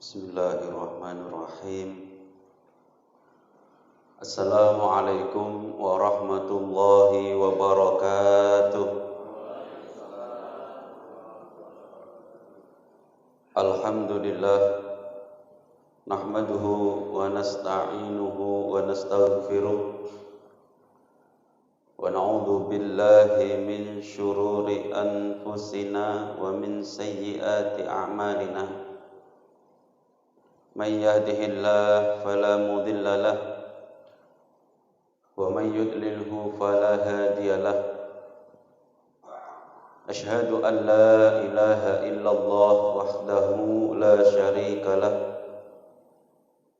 Bismillahirrahmanirrahim. Assalamualaikum warahmatullahi wabarakatuh. Alhamdulillah, nahmaduhu wa nasta'inuhu wa nastaghfiruh wa na'udzu billahi min syururi anfusina wa min sayyiati a'malina. Man yahdihillahu fala mudilla lahu wa man yudlilhu fala hadiya lahu. Asyhadu an la ilaha illallah wahdahu la syarika lahu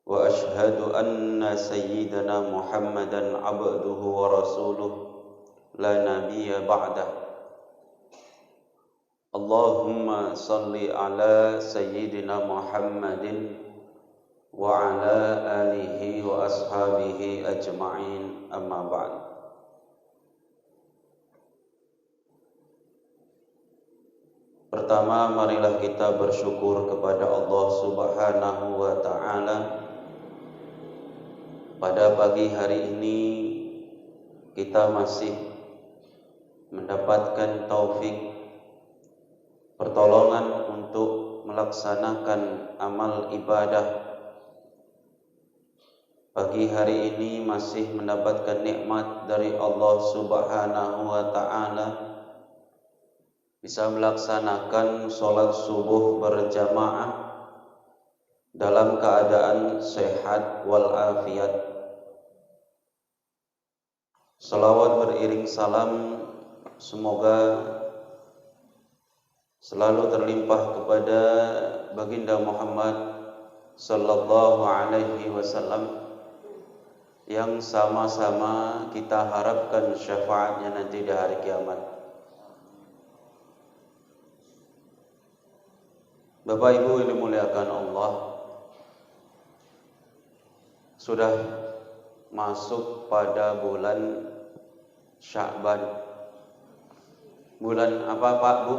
wa asyhadu anna sayyidana Muhammadan abduhu wa rasuluh la nabiyya ba'dah. Allahumma salli ala sayyidina Muhammadin wa ala alihi wa ashabihi ajma'in, amma ba'd. Pertama, marilah kita bersyukur kepada Allah Subhanahu wa ta'ala. Pada pagi hari ini kita masih mendapatkan taufik, pertolongan untuk melaksanakan amal ibadah. Pagi hari ini masih mendapatkan nikmat dari Allah Subhanahu wa ta'ala, bisa melaksanakan sholat subuh berjamaah dalam keadaan sehat walafiat. Salawat beriring salam semoga selalu terlimpah kepada baginda Muhammad sallallahu alaihi wasallam, yang sama-sama kita harapkan syafaatnya nanti di hari kiamat. Bapak Ibu yang dimuliakan Allah, sudah masuk pada bulan Sya'ban. Bulan apa Pak Bu?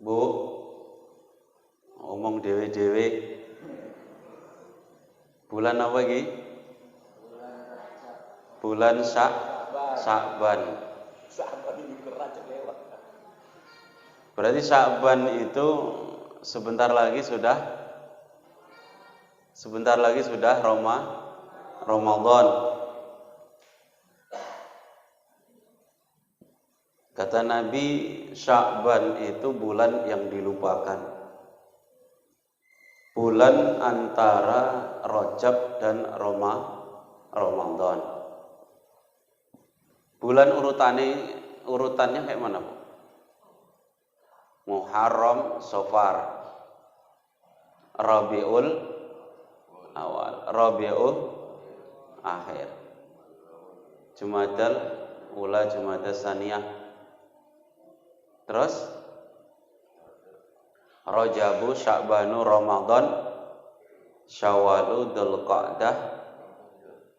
Bu, ngomong dewe-dewe. Bulan apa lagi? Bulan Sya'ban. Berarti Sya'ban itu sebentar lagi sudah Ramadan. Kata Nabi, Sya'ban itu bulan yang dilupakan. Bulan antara Rajab dan Ramadan. Bulan urutannya kayak mana, Bu? Muharram, Safar, Rabiul Awal, Rabiul Akhir, Jumadal Ula, Jumadal Saniyah, terus Rajabu, Sya'banu, Ramadan, Syawalu, Dzulqa'dah,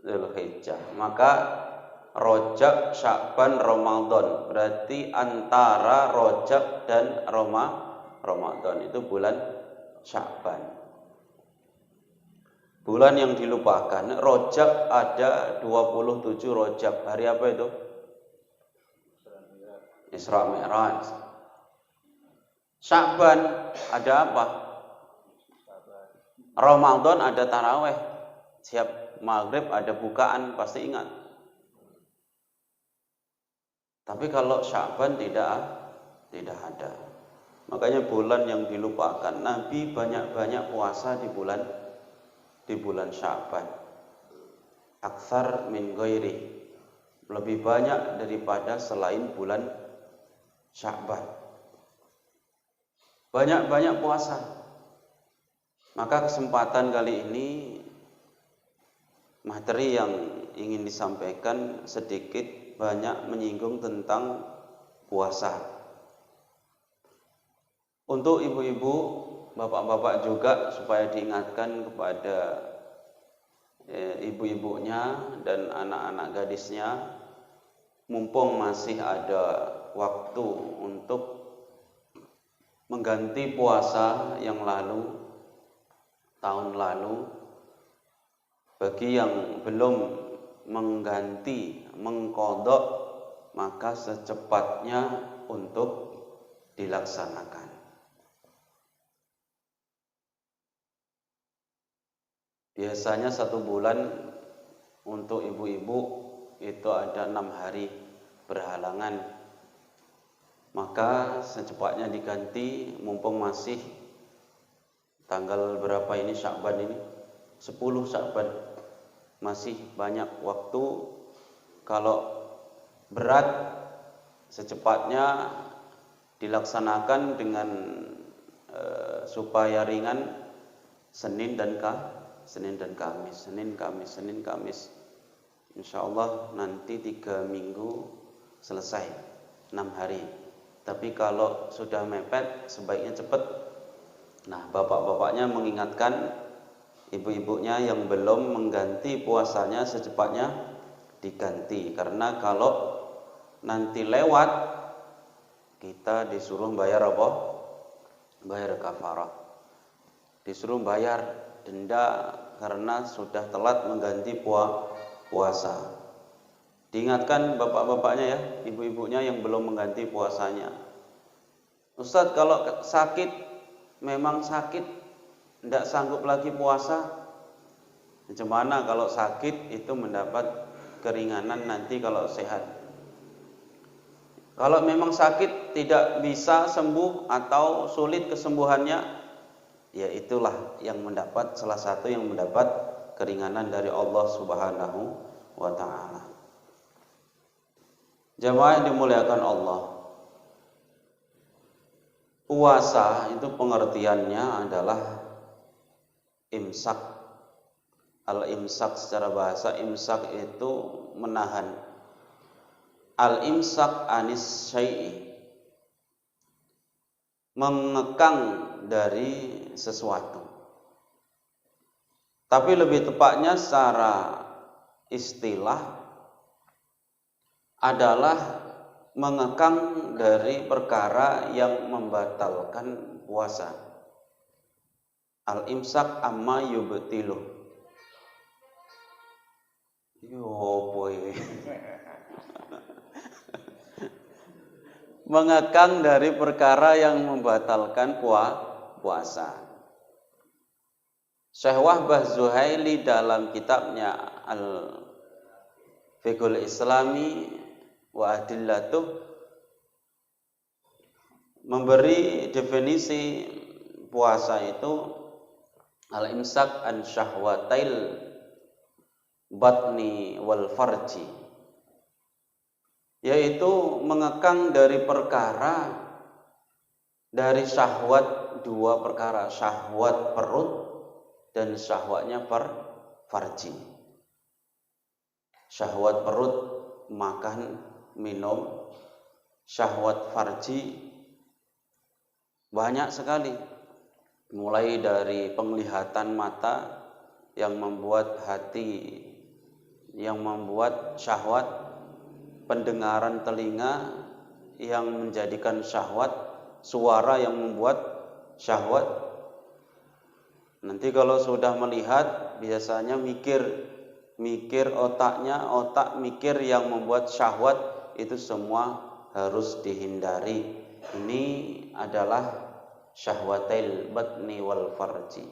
Dzulhijjah. Maka Rajab, Sya'ban, Ramadan, berarti antara Rajab dan Ramadan itu bulan Sya'ban. Bulan yang dilupakan. Rajab ada 27 Rajab. Hari apa itu? Isra Mi'raj. Sya'ban ada apa? Ramadan ada taraweh. Siap maghrib ada bukaan, pasti ingat. Tapi kalau Sya'ban tidak ada. Makanya bulan yang dilupakan. Nabi banyak-banyak puasa di bulan Sya'ban. Aktsar min ghairi. Lebih banyak daripada selain bulan Sya'ban. Banyak-banyak puasa. Maka kesempatan kali ini materi yang ingin disampaikan sedikit banyak menyinggung tentang puasa. Untuk ibu-ibu, bapak-bapak juga supaya diingatkan kepada ibu-ibunya dan anak-anak gadisnya, mumpung masih ada waktu untuk mengganti puasa yang lalu, tahun lalu. Bagi yang belum mengganti, mengqadha, maka secepatnya untuk dilaksanakan. Biasanya 1 bulan untuk ibu-ibu itu ada 6 hari berhalangan. Maka secepatnya diganti, mumpung masih tanggal berapa ini Sya'ban ini? 10 Sya'ban. Masih banyak waktu. Kalau berat, secepatnya dilaksanakan dengan supaya ringan Senin dan Kamis. Insya Allah nanti 3 minggu selesai, 6 hari. Tapi kalau sudah mepet, sebaiknya cepat. Nah, bapak-bapaknya mengingatkan ibu-ibunya yang belum mengganti puasanya secepatnya diganti. Karena kalau nanti lewat, kita disuruh bayar apa? Bayar kafarah. Disuruh bayar denda karena sudah telat mengganti puasa. Diingatkan bapak-bapaknya ya, ibu-ibunya yang belum mengganti puasanya. Ustadz, kalau sakit, memang sakit, tidak sanggup lagi puasa. Bagaimana kalau sakit itu mendapat keringanan nanti kalau sehat? Kalau memang sakit tidak bisa sembuh atau sulit kesembuhannya, ya itulah yang mendapat, salah satu yang mendapat keringanan dari Allah Subhanahu wa ta'ala. Jamaah yang dimuliakan Allah, puasa itu pengertiannya adalah imsak. Al-imsak secara bahasa, imsak itu menahan. Al-imsak anis syai'i, mengekang dari sesuatu. Tapi lebih tepatnya secara istilah adalah mengekang dari perkara yang membatalkan puasa. Al-imsak amma yubtilu. Yo boy. Mengekang dari perkara yang membatalkan puasa. Syekh Wahbah Zuhaili dalam kitabnya Al-Fiqhul Islami wa Adillatuh memberi definisi puasa itu al-imsak an syahwatail batni wal farji, yaitu mengekang dari perkara, dari syahwat, 2 perkara, syahwat perut dan syahwatnya farji. Syahwat perut, makan, minum. Syahwat farji banyak sekali, mulai dari penglihatan mata yang membuat hati, yang membuat syahwat, pendengaran telinga yang menjadikan syahwat, suara yang membuat syahwat. Nanti kalau sudah melihat, biasanya mikir otaknya, otak mikir yang membuat syahwat, itu semua harus dihindari. Ini adalah syahwatil batni wal farji.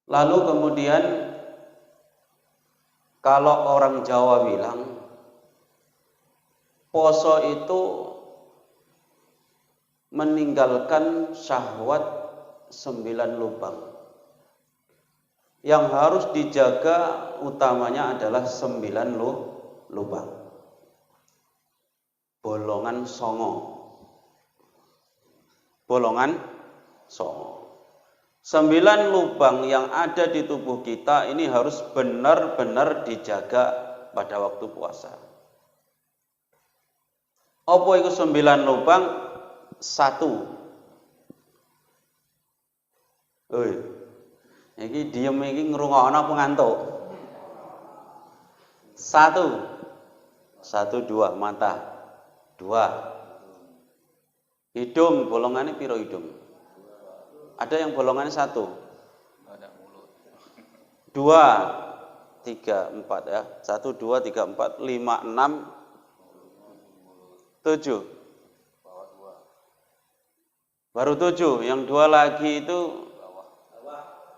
Lalu kemudian kalau orang Jawa bilang poso itu meninggalkan syahwat 9 lubang. Yang harus dijaga utamanya adalah 9 lubang. Bolongan songo. Bolongan songo. 9 lubang yang ada di tubuh kita ini harus benar-benar dijaga pada waktu puasa. Apa itu 9 lubang? 1. Iki diem iki ngrungokno apa ngantuk? 1, 2 mata. 2. Hidung bolongannya piro hidung? Ada yang bolongannya 1. Ada mulut. 2, 3, 4 ya. 1, 2, 3, 4, 5, 6, 7. Baru 7. Yang 2 lagi itu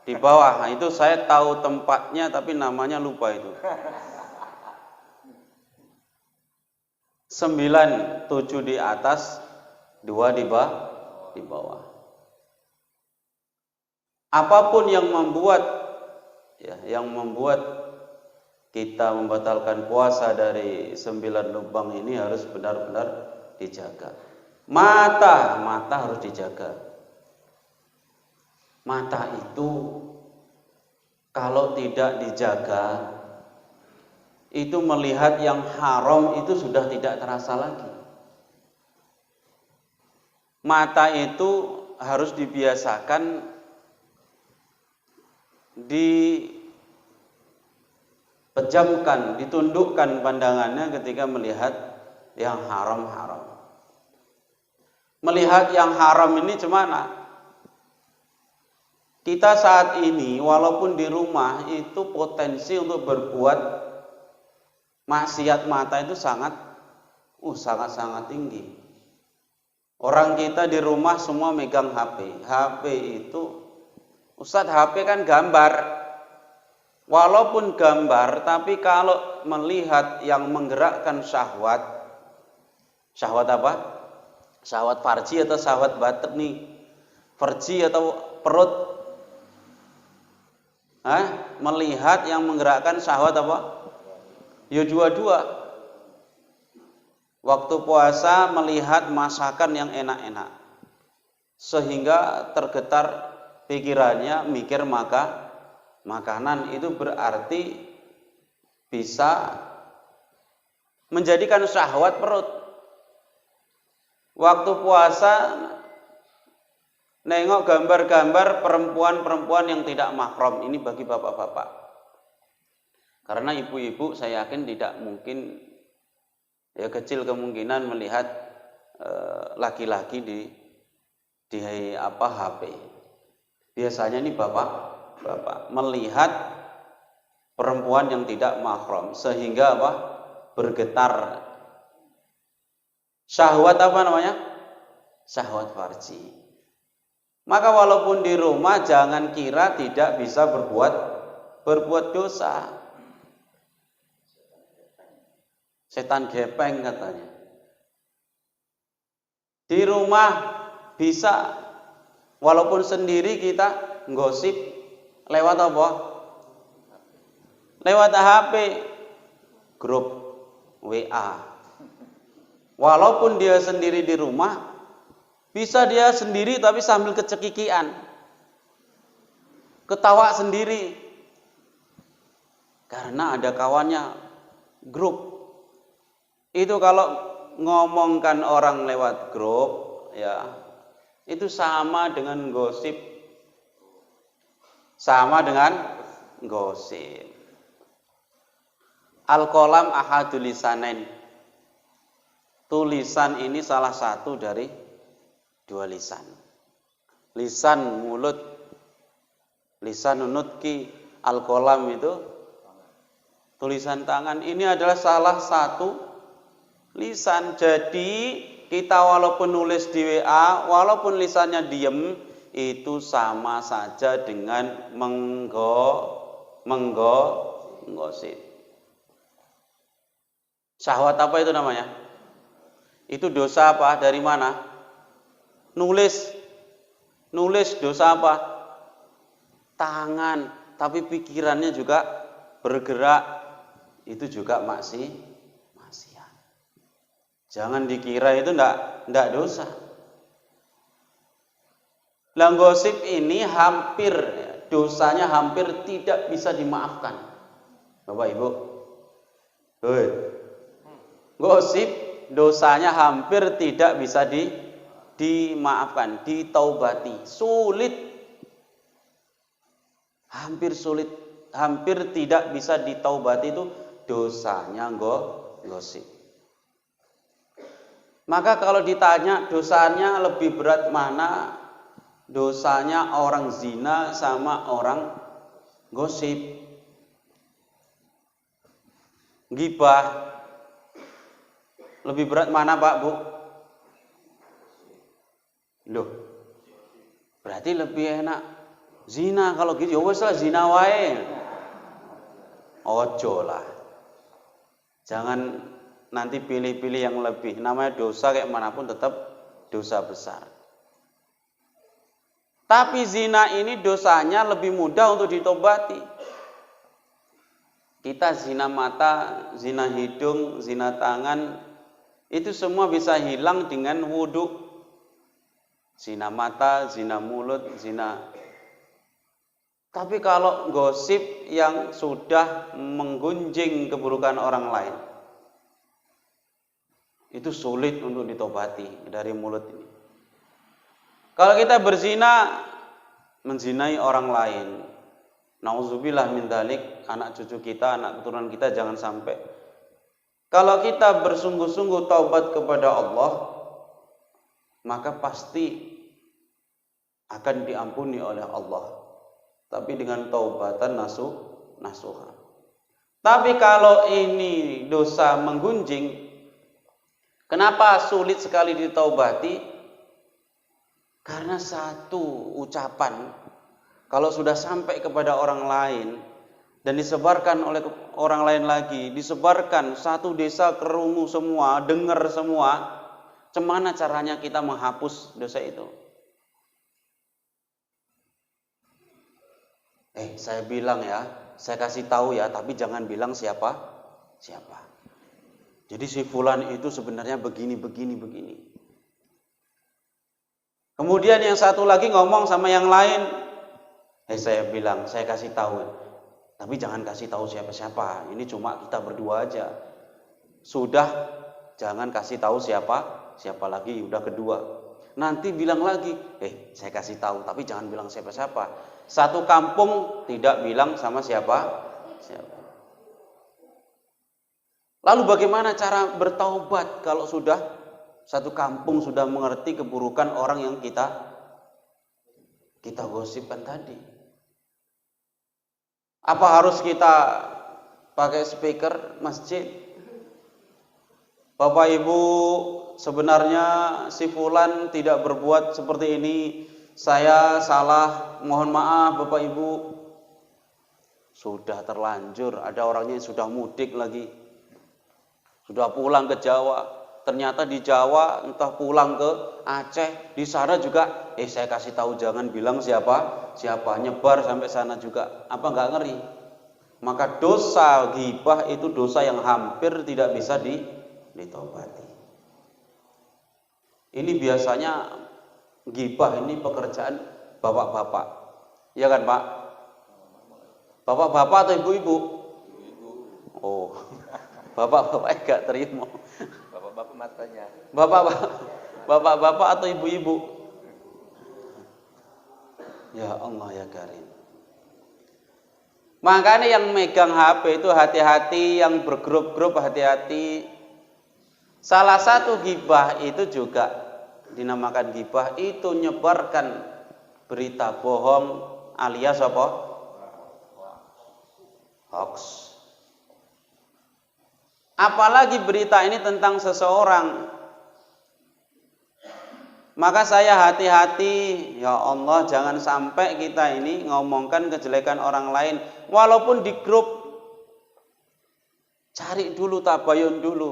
di bawah. Nah, itu saya tahu tempatnya tapi namanya lupa itu. 9, 7 di atas, 2 di bawah. Apapun yang membuat kita membatalkan puasa dari 9 lubang ini harus benar-benar dijaga. Mata harus dijaga. Mata itu kalau tidak dijaga, itu melihat yang haram itu sudah tidak terasa lagi. Mata itu harus dibiasakan dipejamkan, ditundukkan pandangannya ketika melihat yang haram-haram. Melihat yang haram ini gimana? Kita saat ini walaupun di rumah itu potensi untuk berbuat maksiat mata itu sangat-sangat tinggi. Orang kita di rumah semua megang HP. HP itu, Ustadz, HP kan gambar. Walaupun gambar, tapi kalau melihat yang menggerakkan syahwat apa? Syahwat farji atau syahwat batni? Farji atau perut? Melihat yang menggerakkan syahwat apa? Ya dua-dua. Waktu puasa melihat masakan yang enak-enak, sehingga tergetar pikirannya mikir makanan, itu berarti bisa menjadikan syahwat perut. Waktu puasa nengok gambar-gambar perempuan-perempuan yang tidak mahram, ini bagi bapak-bapak. Karena ibu-ibu saya yakin tidak mungkin, ya kecil kemungkinan melihat laki-laki di HP. Biasanya ini bapak melihat perempuan yang tidak mahram sehingga bergetar syahwat syahwat farji. Maka walaupun di rumah jangan kira tidak bisa berbuat dosa. Setan gepeng katanya. Di rumah bisa, walaupun sendiri kita gosip lewat apa? Lewat HP, grup WA. Walaupun dia sendiri di rumah, bisa dia sendiri tapi sambil kecekikian, ketawa sendiri, karena ada kawannya grup. Itu kalau ngomongkan orang lewat grup, ya itu sama dengan gosip. Al-qalam ahadul lisanain. Tulisan ini salah satu dari 2 lisan. Lisan mulut, lisan nutqi, al-qalam itu tulisan tangan. Ini adalah salah satu lisan. Jadi kita walaupun nulis di WA, walaupun lisannya diem, itu sama saja dengan menggosip. Syahwat apa itu namanya? Itu dosa apa? Dari mana? Nulis dosa apa? Tangan, tapi pikirannya juga bergerak, itu juga maksiat. Jangan dikira itu ndak dosa. Gosip ini dosanya hampir tidak bisa dimaafkan. Bapak Ibu, gosip dosanya hampir tidak bisa dimaafkan, ditaubati, hampir tidak bisa ditaubati itu dosanya gosip. Maka kalau ditanya dosanya lebih berat mana? Dosanya orang zina sama orang gosip, gibah. Lebih berat mana Pak Bu? Loh, berarti lebih enak zina. Kalau gitu ya wes lah zina wae. Ojo lah. Jangan nanti pilih-pilih yang lebih. Namanya dosa kayak manapun tetap dosa besar. Tapi zina ini dosanya lebih mudah untuk ditobati. Kita zina mata, zina hidung, zina tangan, itu semua bisa hilang dengan wudhu. Zina mata, zina mulut, zina. Tapi kalau gosip yang sudah menggunjing keburukan orang lain, itu sulit untuk ditobati dari mulut ini. Kalau kita berzina, menzinai orang lain, nauzubillah min dzalik, anak cucu kita, anak keturunan kita jangan sampai. Kalau kita bersungguh-sungguh taubat kepada Allah, maka pasti akan diampuni oleh Allah. Tapi dengan taubatan nasuha. Tapi kalau ini dosa menggunjing, kenapa sulit sekali ditaubati? Karena satu ucapan, kalau sudah sampai kepada orang lain dan disebarkan oleh orang lain lagi, disebarkan satu desa kerungu semua, dengar semua, gimana caranya kita menghapus dosa itu? Saya bilang ya, saya kasih tahu ya, tapi jangan bilang siapa. Jadi si fulan itu sebenarnya begini. Kemudian yang satu lagi ngomong sama yang lain, saya bilang, saya kasih tahu, tapi jangan kasih tahu siapa-siapa. Ini cuma kita berdua aja. Sudah, jangan kasih tahu siapa lagi. Udah kedua. Nanti bilang lagi, saya kasih tahu, tapi jangan bilang siapa-siapa. Satu kampung tidak bilang sama siapa. Lalu bagaimana cara bertaubat kalau sudah satu kampung sudah mengerti keburukan orang yang kita gosipkan tadi? Apa harus kita pakai speaker masjid? Bapak Ibu, sebenarnya si fulan tidak berbuat seperti ini. Saya salah, mohon maaf Bapak Ibu. Sudah terlanjur, ada orangnya yang sudah mudik lagi. Sudah pulang ke Jawa. Ternyata di Jawa entah pulang ke Aceh, di sana juga saya kasih tahu jangan bilang siapa, nyebar sampai sana juga. Apa enggak ngeri? Maka dosa ghibah itu dosa yang hampir tidak bisa ditobati. Ini biasanya ghibah ini pekerjaan bapak-bapak. Iya kan, Pak? Bapak-bapak atau ibu-ibu? Oh. Bapak-bapak enggak terima. Bapak matanya. Bapak-bapak atau ibu-ibu? Ya Allah ya Karim. Makanya yang megang HP itu hati-hati, yang bergrup-grup hati-hati. Salah satu ghibah itu juga dinamakan ghibah, itu nyebarkan berita bohong alias apa? Hoax. Apalagi berita ini tentang seseorang. Maka saya hati-hati, ya Allah, jangan sampai kita ini ngomongkan kejelekan orang lain walaupun di grup. Cari dulu, tabayun dulu.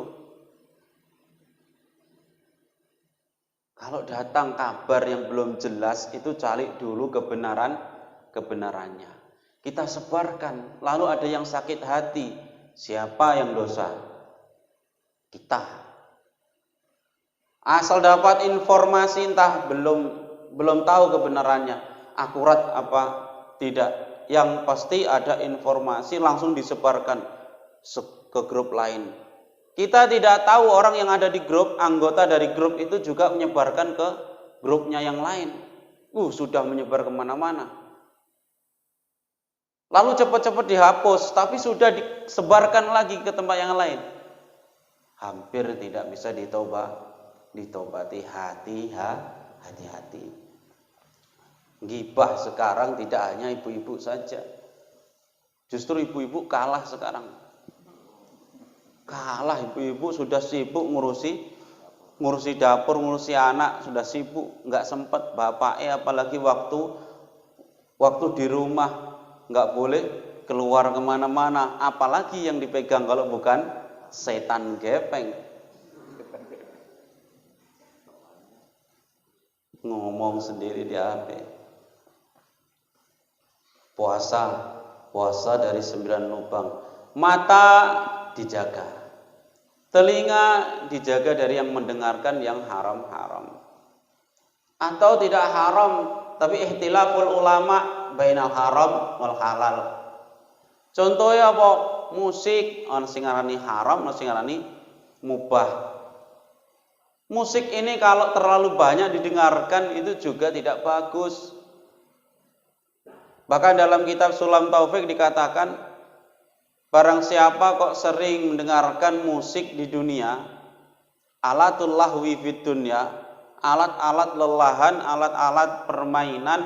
Kalau datang kabar yang belum jelas, itu cari dulu kebenarannya. Kita sebarkan, lalu ada yang sakit hati. Siapa yang dosa? Kita. Asal dapat informasi entah belum tahu kebenarannya, akurat apa tidak. Yang pasti ada informasi langsung disebarkan ke grup lain. Kita tidak tahu orang yang ada di grup, anggota dari grup itu juga menyebarkan ke grupnya yang lain. Sudah menyebar kemana-mana. Lalu cepat-cepat dihapus, tapi sudah disebarkan lagi ke tempat yang lain. Hampir tidak bisa ditobati. Hati-hati. Gibah sekarang tidak hanya ibu-ibu saja. Justru ibu-ibu kalah sekarang. Kalah ibu-ibu sudah sibuk ngurusi dapur, ngurusi anak, sudah sibuk, nggak sempat bapaknya apalagi waktu di rumah nggak boleh keluar kemana-mana, apalagi yang dipegang kalau bukan setan gepeng. Ngomong sendiri di HP. Puasa dari 9 lubang. Mata dijaga, telinga dijaga dari yang mendengarkan yang haram-haram. Atau tidak haram, tapi ikhtilaful ulama bainal haram wal halal. Contohnya apa? Musik, ana sing ngarani haram, ana sing ngarani mubah. Musik ini kalau terlalu banyak didengarkan itu juga tidak bagus. Bahkan dalam kitab Sulam Taufik dikatakan, barang siapa kok sering mendengarkan musik di dunia, alatul lahwi fid dunya, alat-alat lelahan, alat-alat permainan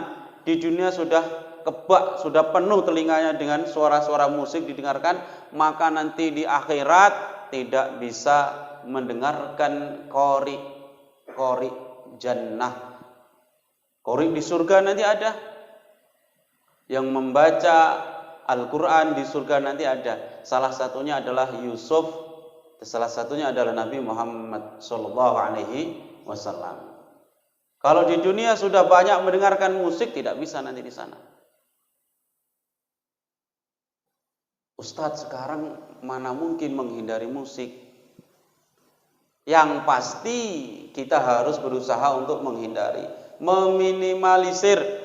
di dunia sudah kebak, sudah penuh telinganya dengan suara-suara musik didengarkan, maka nanti di akhirat tidak bisa mendengarkan qori jannah. Qori di surga nanti ada. Yang membaca Al-Quran di surga nanti ada. Salah satunya adalah Yusuf, salah satunya adalah Nabi Muhammad SAW. Kalau di dunia sudah banyak mendengarkan musik, tidak bisa nanti di sana. Ustadz, sekarang mana mungkin menghindari musik? Yang pasti kita harus berusaha untuk menghindari, meminimalisir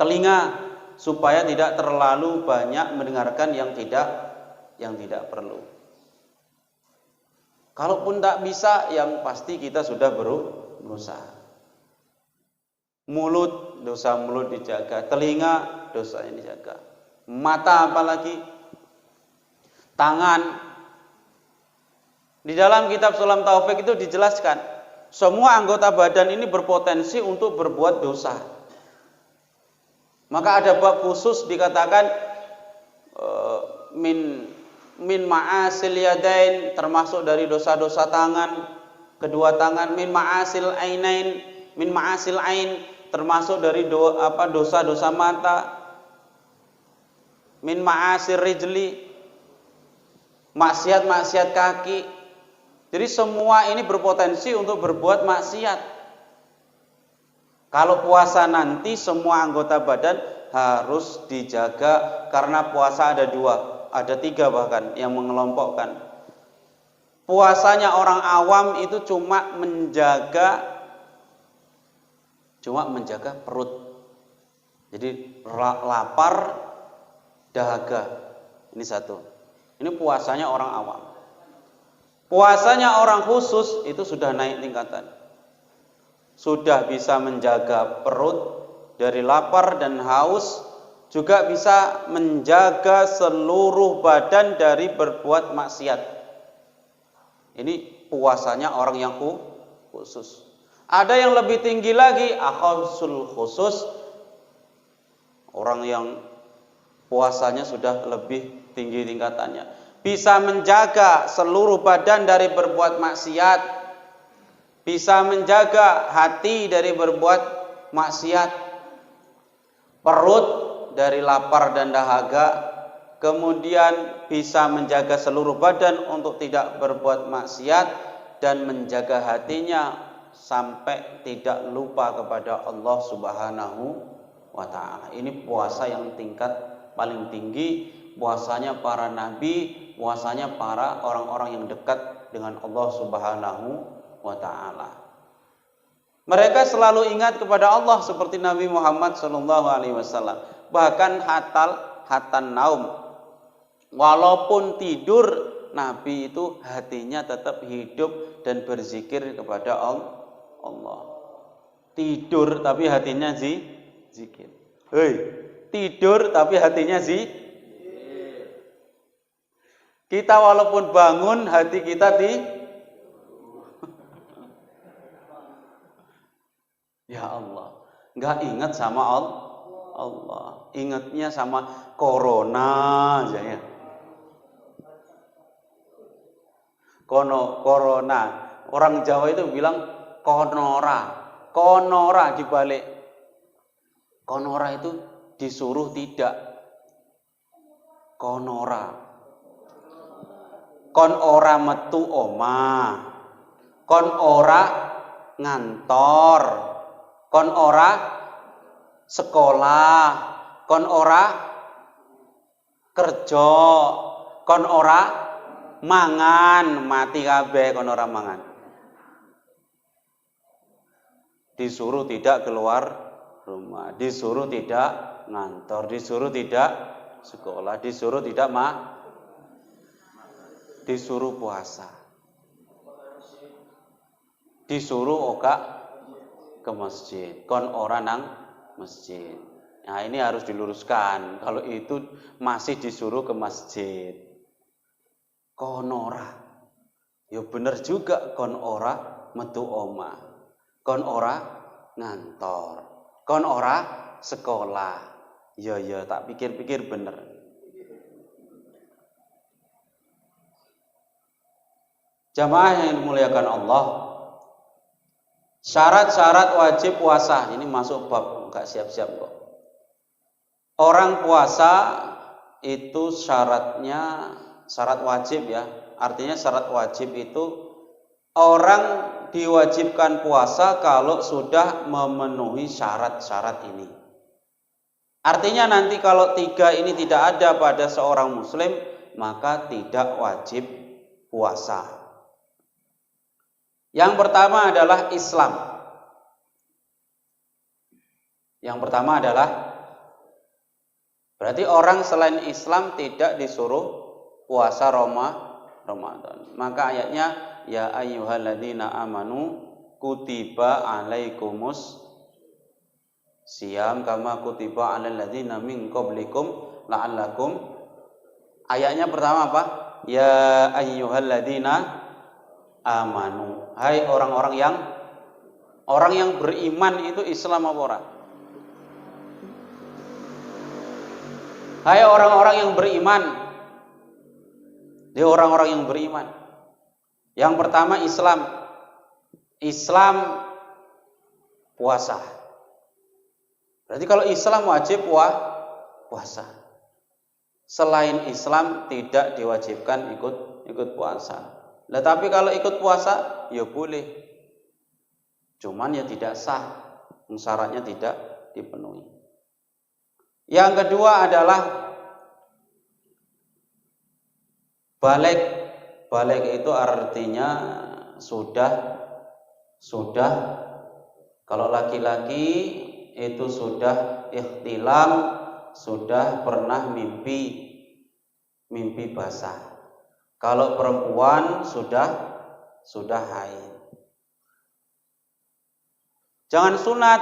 telinga supaya tidak terlalu banyak mendengarkan yang tidak perlu. Kalaupun tak bisa, yang pasti kita sudah berusaha. Mulut, dosa mulut dijaga, telinga dosanya dijaga. Mata apalagi, tangan. Di dalam kitab Sulam Taufik itu dijelaskan, semua anggota badan ini berpotensi untuk berbuat dosa. Maka ada bab khusus dikatakan min ma'asil yadain, termasuk dari dosa-dosa tangan, kedua tangan, min ma'asil ain, termasuk dari dosa-dosa mata, min ma'asir rijli, maksiat kaki. Jadi semua ini berpotensi untuk berbuat maksiat. Kalau puasa nanti semua anggota badan harus dijaga, karena puasa ada 2, ada 3 bahkan yang mengelompokkan. Puasanya orang awam itu cuma menjaga perut. Jadi lapar, dahaga. Ini satu. Ini puasanya orang awam. Puasanya orang khusus itu sudah naik tingkatan. Sudah bisa menjaga perut dari lapar dan haus, juga bisa menjaga seluruh badan dari berbuat maksiat. Ini puasanya orang yang khusus. Ada yang lebih tinggi lagi, akhasul khusus, orang yang puasanya sudah lebih tinggi tingkatannya. Bisa menjaga seluruh badan dari berbuat maksiat, bisa menjaga hati dari berbuat maksiat, perut dari lapar dan dahaga, kemudian bisa menjaga seluruh badan untuk tidak berbuat maksiat, dan menjaga hatinya sampai tidak lupa kepada Allah Subhanahu wa ta'ala. Ini puasa yang tingkat paling tinggi, puasanya para nabi, puasanya para orang-orang yang dekat dengan Allah Subhanahu wa ta'ala. Mereka selalu ingat kepada Allah seperti Nabi Muhammad SAW. Bahkan hatan naum, walaupun tidur, Nabi itu hatinya tetap hidup dan berzikir kepada Allah. Tidur tapi hatinya zikir. Tidur tapi hatinya kita walaupun bangun, hati kita Ya Allah, nggak ingat sama Allah, ingatnya sama corona aja ya. Corona. Orang Jawa itu bilang konora. Konora dibalik. Konora itu disuruh tidak. Konora. Kon ora metu omah. Kon ora ngantor. Kon ora sekolah. Kon ora kerja. Kon ora mangan, mati kabeh kon ora mangan. Disuruh tidak keluar rumah, disuruh tidak ngantor, disuruh tidak sekolah, disuruh tidak disuruh puasa. Disuruh oka ke masjid, kon ora nang masjid. Nah, ini harus diluruskan. Kalau itu masih disuruh ke masjid. Konora, ya bener juga kon ora metu omah, kon ora ngantor, kon ora sekolah. Ya tak pikir-pikir bener. Jamaah yang dimuliakan Allah, syarat-syarat wajib puasa ini masuk bab enggak siap-siap kok. Orang puasa itu syaratnya syarat wajib ya. Artinya syarat wajib itu orang diwajibkan puasa kalau sudah memenuhi syarat-syarat ini. Artinya nanti kalau 3 ini tidak ada pada seorang muslim, maka tidak wajib puasa. Yang pertama adalah Islam. Yang pertama adalah berarti orang selain Islam tidak disuruh puasa Ramadan. Maka ayatnya ya ayyuhalladzina amanu kutiba alaikumus siyam kama kutiba alal ladzina min qablikum la'allakum. Ayatnya pertama apa? Ya ayyuhalladzina amanu. Hai orang-orang yang beriman itu Islam apa ora? Hai orang-orang yang beriman. Dia orang-orang yang beriman. Yang pertama Islam. Islam puasa. Berarti kalau Islam wajib puasa. Selain Islam tidak diwajibkan ikut puasa. Nah, tapi kalau ikut puasa ya boleh. Cuman ya tidak sah. Syaratnya tidak dipenuhi. Yang kedua adalah balik. Balik itu artinya sudah kalau laki-laki itu sudah ihtilam, sudah pernah mimpi basah. Kalau perempuan sudah haid. Jangan sunat.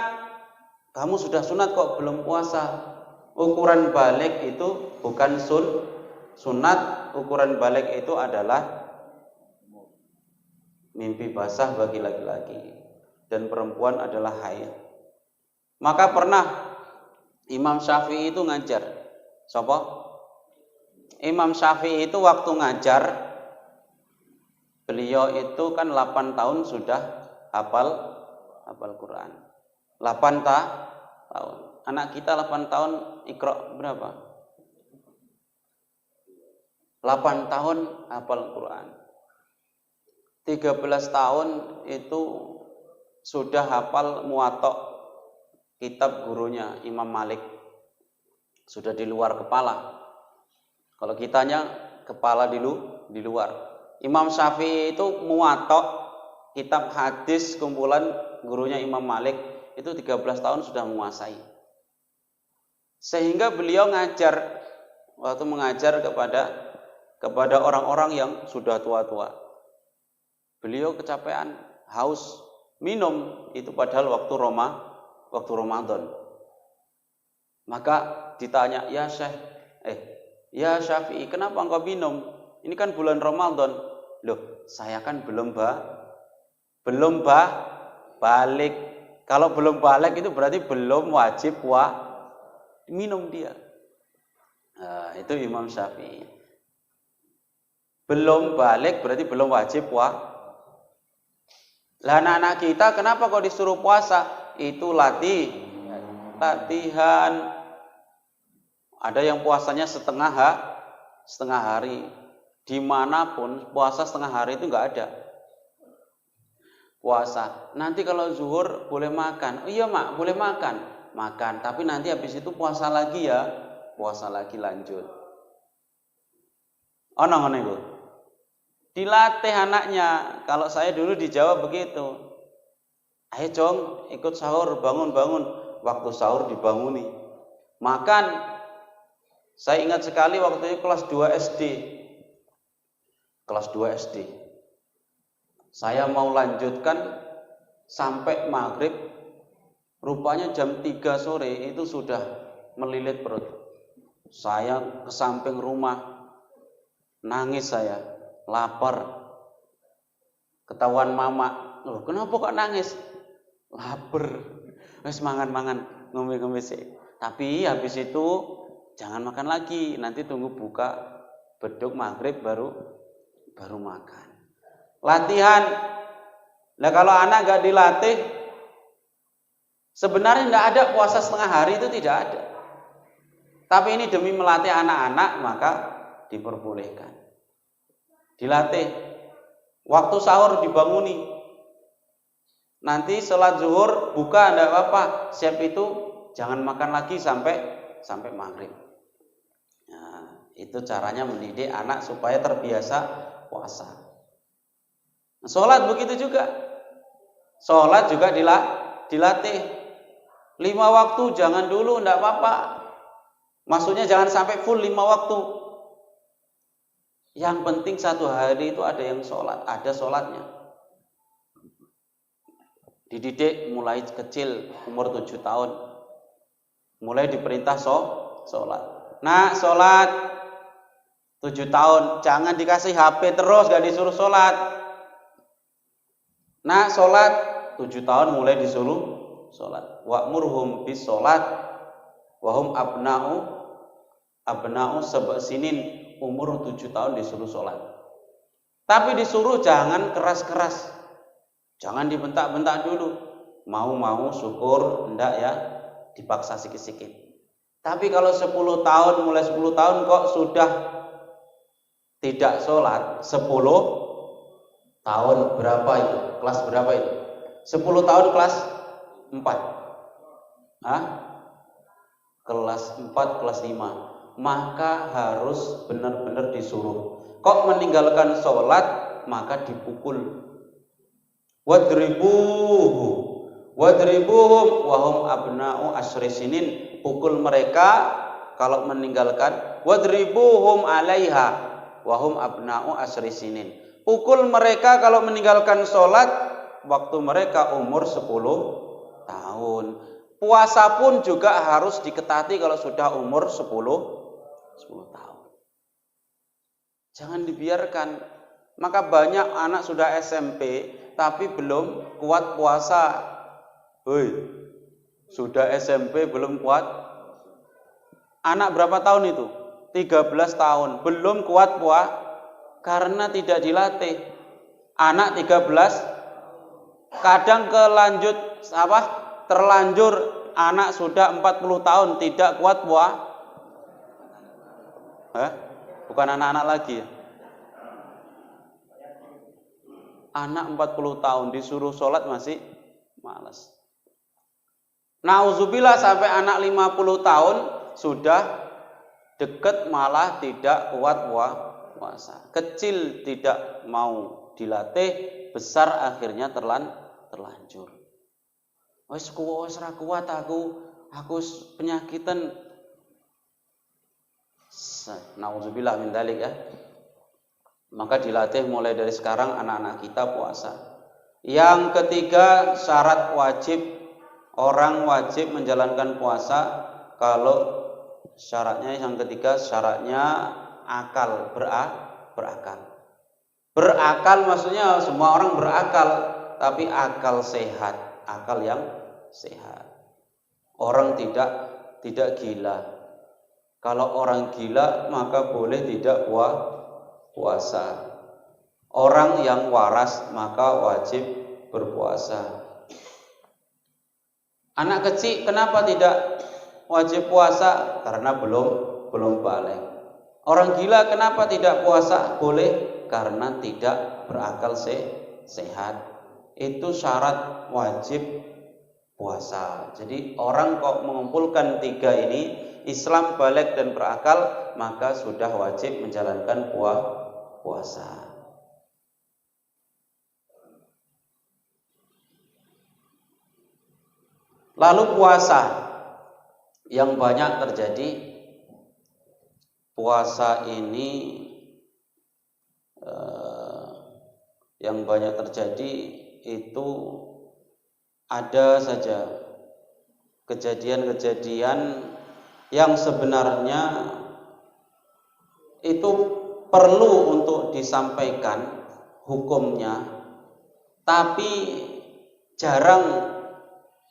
Kamu sudah sunat kok belum puasa. Ukuran balik itu bukan sunat. Ukuran balik itu adalah mimpi basah bagi laki-laki dan perempuan adalah haid. Maka pernah Imam Syafi'i itu ngajar. Siapa? Imam Syafi'i itu waktu ngajar, beliau itu kan 8 tahun sudah hafal Quran. 8 tahun. Anak kita 8 tahun Iqra berapa? 8 tahun hafal Quran. 13 tahun itu sudah hafal Muwatta, kitab gurunya Imam Malik. Sudah di luar kepala. Kalau kitanya kepala di luar. Imam Syafi'i itu Muwatta, kitab hadis kumpulan gurunya Imam Malik, itu 13 tahun sudah menguasai. Sehingga beliau ngajar, waktu mengajar kepada orang-orang yang sudah tua-tua. Beliau kecapean, haus, minum, itu padahal waktu Ramadan. Maka ditanya, ya Syafi'i, kenapa engkau minum? Ini kan bulan Ramadan. Loh, saya kan belum balik. Kalau belum balik itu berarti belum wajib minum dia. Nah, itu Imam Syafi'i. Belum balik berarti belum wajib Lah anak-anak kita kenapa kok disuruh puasa? Itu latihan. Ada yang puasanya setengah hari. Dimanapun puasa setengah hari itu nggak ada. Puasa. Nanti kalau zuhur boleh makan. Oh iya mak, boleh makan. Makan. Tapi nanti habis itu puasa lagi ya. Puasa lagi lanjut. Ngono itu. Dilatih anaknya. Kalau saya dulu dijawab begitu. Ayo Jong, ikut sahur, bangun. Waktu sahur dibanguni. Makan. Saya ingat sekali waktu itu kelas 2 SD. Kelas 2 SD. Saya mau lanjutkan sampai maghrib, rupanya jam 3 sore itu sudah melilit perut. Saya ke samping rumah, nangis saya, lapar. Ketahuan mama, loh kenapa kok nangis? Lapar. Wes mangan, ngombe-ngombe sih. Tapi habis itu jangan makan lagi, nanti tunggu buka beduk maghrib baru makan. Latihan. Nah kalau anak gak dilatih, sebenarnya tidak ada puasa setengah hari, itu tidak ada. Tapi ini demi melatih anak-anak maka diperbolehkan. Dilatih. Waktu sahur dibanguni. Nanti sholat zuhur buka tidak apa-apa. Siap itu jangan makan lagi sampai maghrib. Nah, itu caranya mendidik anak supaya terbiasa puasa. Sholat begitu juga. Sholat juga dilatih. 5 waktu jangan dulu, enggak apa-apa. Maksudnya jangan sampai full 5 waktu. Yang penting satu hari itu ada yang sholat, ada sholatnya. Dididik mulai kecil, umur 7 tahun. Mulai diperintah sholat. Nah, sholat 7 tahun, jangan dikasih HP terus, gak disuruh sholat. Nah, sholat 7 tahun mulai disuruh sholat. Wa'murhum bis sholat wahum abna'u sab'a sinin, umur 7 tahun disuruh sholat. Tapi disuruh jangan keras-keras, jangan dibentak-bentak dulu. Mau syukur, enggak ya, dipaksa sikit-sikit. Tapi kalau 10 tahun, mulai 10 tahun kok sudah tidak sholat, 10 tahun berapa itu? Kelas berapa itu? 10 tahun kelas 4. Kelas 4, kelas 5. Maka harus benar-benar disuruh. Kok meninggalkan sholat, maka dipukul. Wadribuhum wahum abna'u asyri sinin. Pukul mereka kalau meninggalkan. Wadribuhum alaiha wahum abna'u asyri sinin. Pukul mereka kalau meninggalkan sholat waktu mereka umur 10 tahun. Puasa pun juga harus diketati kalau sudah umur 10 tahun. Jangan dibiarkan. Maka banyak anak sudah SMP tapi belum kuat puasa. Sudah SMP belum kuat. Anak berapa tahun itu? 13 tahun belum kuat puasa. Karena tidak dilatih. Anak 13 kadang terlanjur anak sudah 40 tahun tidak kuat puasa. Bukan anak-anak lagi ya. Anak 40 tahun disuruh sholat masih malas. Nauzubillah sampai anak 50 tahun sudah deket malah tidak kuat puasa. Kecil tidak mau dilatih, besar akhirnya terlanjur. Wes ra kuat aku penyakitan. Nauzubillah min dzalik ya. Maka dilatih mulai dari sekarang anak-anak kita puasa. Yang ketiga, syarat wajib, orang wajib menjalankan puasa kalau syaratnya yang ketiga, syaratnya akal, berakal. Berakal maksudnya semua orang berakal, tapi akal sehat, akal yang sehat. Orang tidak gila. Kalau orang gila maka boleh tidak puasa. Orang yang waras maka wajib berpuasa. Anak kecil kenapa tidak wajib puasa? Karena belum balik. Orang gila kenapa tidak puasa? Boleh karena tidak berakal sehat. Itu syarat wajib puasa. Jadi orang kok mengumpulkan 3 ini, Islam, balik dan berakal, maka sudah wajib menjalankan puasa. Lalu puasa yang banyak terjadi, puasa ini yang banyak terjadi itu ada saja kejadian-kejadian yang sebenarnya itu perlu untuk disampaikan hukumnya, tapi jarang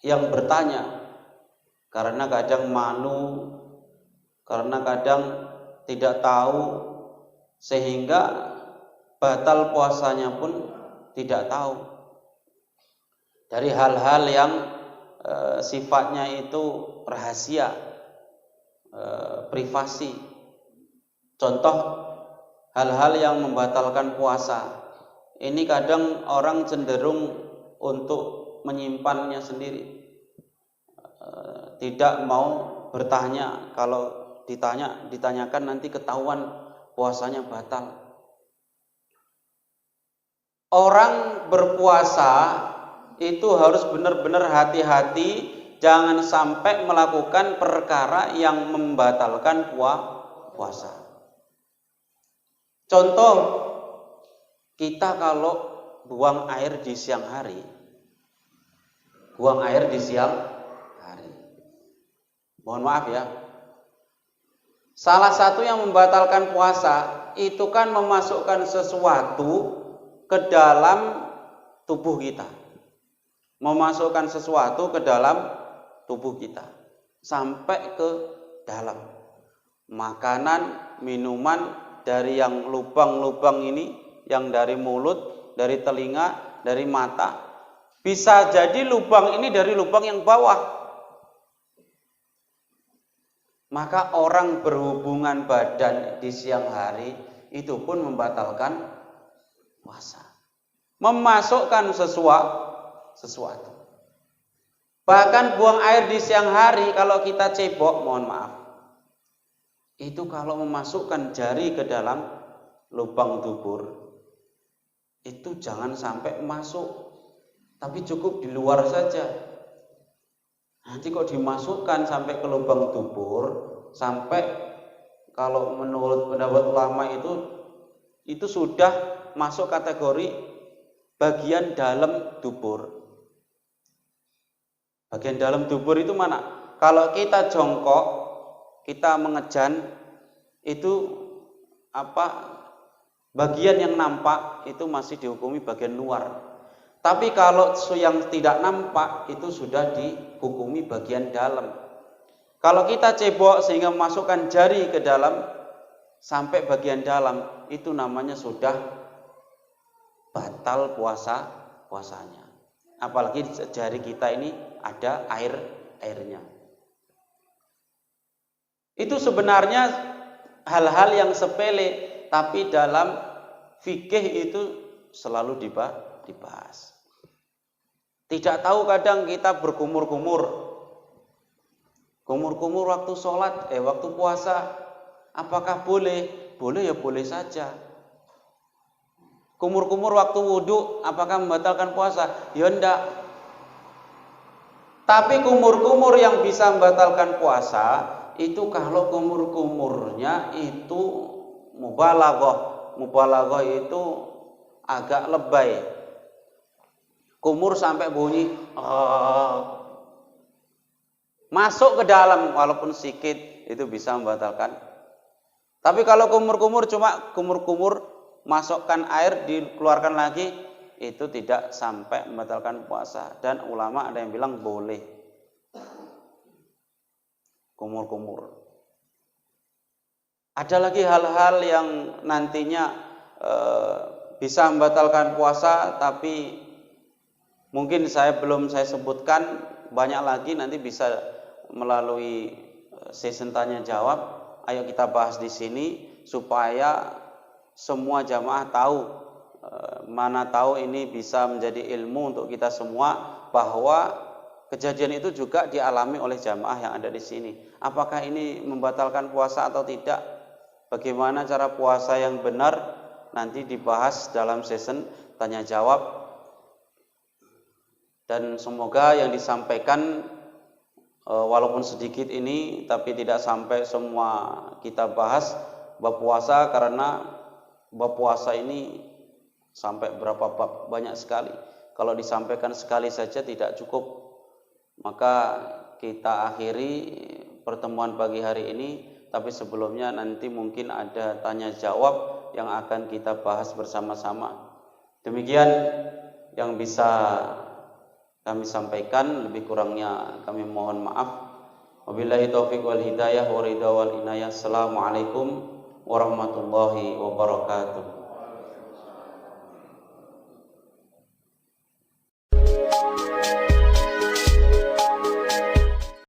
yang bertanya karena kadang malu, karena kadang tidak tahu, sehingga batal puasanya pun tidak tahu. Dari hal-hal yang sifatnya itu rahasia, privasi. Contoh hal-hal yang membatalkan puasa. Ini kadang orang cenderung untuk menyimpannya sendiri, tidak mau bertanya. Kalau ditanyakan nanti ketahuan puasanya batal. Orang berpuasa itu harus benar-benar hati-hati, jangan sampai melakukan perkara yang membatalkan puasa. Contoh, kita kalau buang air di siang hari, mohon maaf ya, salah satu yang membatalkan puasa itu kan memasukkan sesuatu ke dalam tubuh kita. Memasukkan sesuatu ke dalam tubuh kita sampai ke dalam. Makanan, minuman dari yang lubang-lubang ini, yang dari mulut, dari telinga, dari mata. Bisa jadi lubang ini dari lubang yang bawah. Maka orang berhubungan badan di siang hari itu pun membatalkan puasa. Memasukkan sesuatu. Bahkan buang air di siang hari kalau kita cebok, mohon maaf, itu kalau memasukkan jari ke dalam lubang dubur, itu jangan sampai masuk, tapi cukup di luar saja. Nanti kok dimasukkan sampai ke lubang dubur, sampai kalau menurut pendapat ulama itu sudah masuk kategori bagian dalam dubur. Bagian dalam dubur itu mana? Kalau kita jongkok, kita mengejan, itu bagian yang nampak itu masih dihukumi bagian luar. Tapi kalau yang tidak nampak itu sudah dihukumi bagian dalam. Kalau kita cebok sehingga memasukkan jari ke dalam sampai bagian dalam, itu namanya sudah batal puasanya. Apalagi jari kita ini ada airnya. Itu sebenarnya hal-hal yang sepele, tapi dalam fikih itu selalu dibahas. Tidak tahu kadang kita berkumur-kumur waktu sholat, waktu puasa. Apakah boleh? Boleh ya boleh saja. Kumur-kumur waktu wudhu, apakah membatalkan puasa? Ya enggak. Tapi kumur-kumur yang bisa membatalkan puasa itu kalau kumur-kumurnya itu mubalaghah. Mubalaghah itu agak lebay. Kumur sampai bunyi masuk ke dalam walaupun sedikit, itu bisa membatalkan. Tapi kalau kumur-kumur cuma kumur-kumur, masukkan air, dikeluarkan lagi, itu tidak sampai membatalkan puasa, dan ulama ada yang bilang boleh kumur-kumur. Ada lagi hal-hal yang nantinya bisa membatalkan puasa, tapi mungkin belum saya sebutkan, banyak lagi, nanti bisa melalui sesi tanya jawab. Ayo kita bahas di sini supaya semua jamaah tahu, mana tahu ini bisa menjadi ilmu untuk kita semua, bahwa kejadian itu juga dialami oleh jamaah yang ada di sini. Apakah ini membatalkan puasa atau tidak? Bagaimana cara puasa yang benar? Nanti dibahas dalam sesi tanya jawab. Dan semoga yang disampaikan walaupun sedikit ini, tapi tidak sampai semua kita bahas bab puasa, karena bab puasa ini sampai berapa bab, banyak sekali. Kalau disampaikan sekali saja tidak cukup. Maka kita akhiri pertemuan pagi hari ini, tapi sebelumnya nanti mungkin ada tanya jawab yang akan kita bahas bersama-sama. Demikian yang bisa kami sampaikan, lebih kurangnya kami mohon maaf. Wabillahi taufiq wal hidayah wa ridha wal inayah. Assalamualaikum warahmatullahi wabarakatuh.